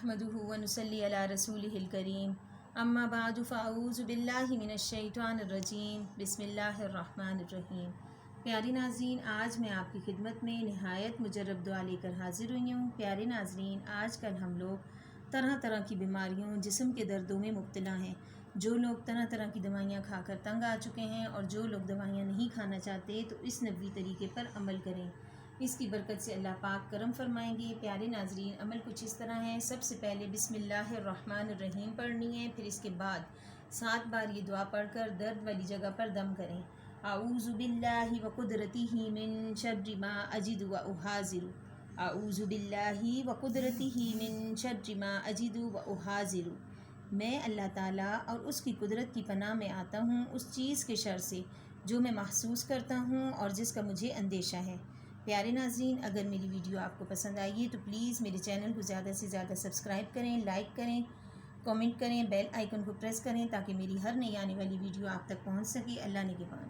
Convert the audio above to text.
نحمدہ ونصلی علی رسولہ الکریم اما بعد فاعوذ باللہ من الشیطان الرجیم بسم اللہ الرحمن الرحیم۔ پیارے ناظرین، آج میں آپ کی خدمت میں نہایت مجرب دعا لے کر حاضر ہوئی ہوں۔ پیارے ناظرین، آج کل ہم لوگ طرح طرح کی بیماریوں، جسم کے دردوں میں مبتلا ہیں۔ جو لوگ طرح طرح کی دوائیاں کھا کر تنگ آ چکے ہیں اور جو لوگ دوائیاں نہیں کھانا چاہتے تو اس نبوی طریقے پر عمل کریں، اس کی برکت سے اللہ پاک کرم فرمائیں گے۔ پیارے ناظرین، عمل کچھ اس طرح ہے۔ سب سے پہلے بسم اللہ الرحمن الرحیم پڑھنی ہے، پھر اس کے بعد 7 بار یہ دعا پڑھ کر درد والی جگہ پر دم کریں۔ اعوذ باللہ وقدرتہ من شر ما اجد واحاذر، اعوذ باللہ وقدرتہ من شر ما اجد واحاذر۔ میں اللہ تعالیٰ اور اس کی قدرت کی پناہ میں آتا ہوں اس چیز کے شر سے جو میں محسوس کرتا ہوں اور جس کا مجھے اندیشہ ہے۔ پیارے ناظرین، اگر میری ویڈیو آپ کو پسند آئی ہے تو پلیز میرے چینل کو زیادہ سے زیادہ سبسکرائب کریں، لائک کریں، کامنٹ کریں، بیل آئیکن کو پریس کریں تاکہ میری ہر نئی آنے والی ویڈیو آپ تک پہنچ سکے۔ اللہ نگہبان۔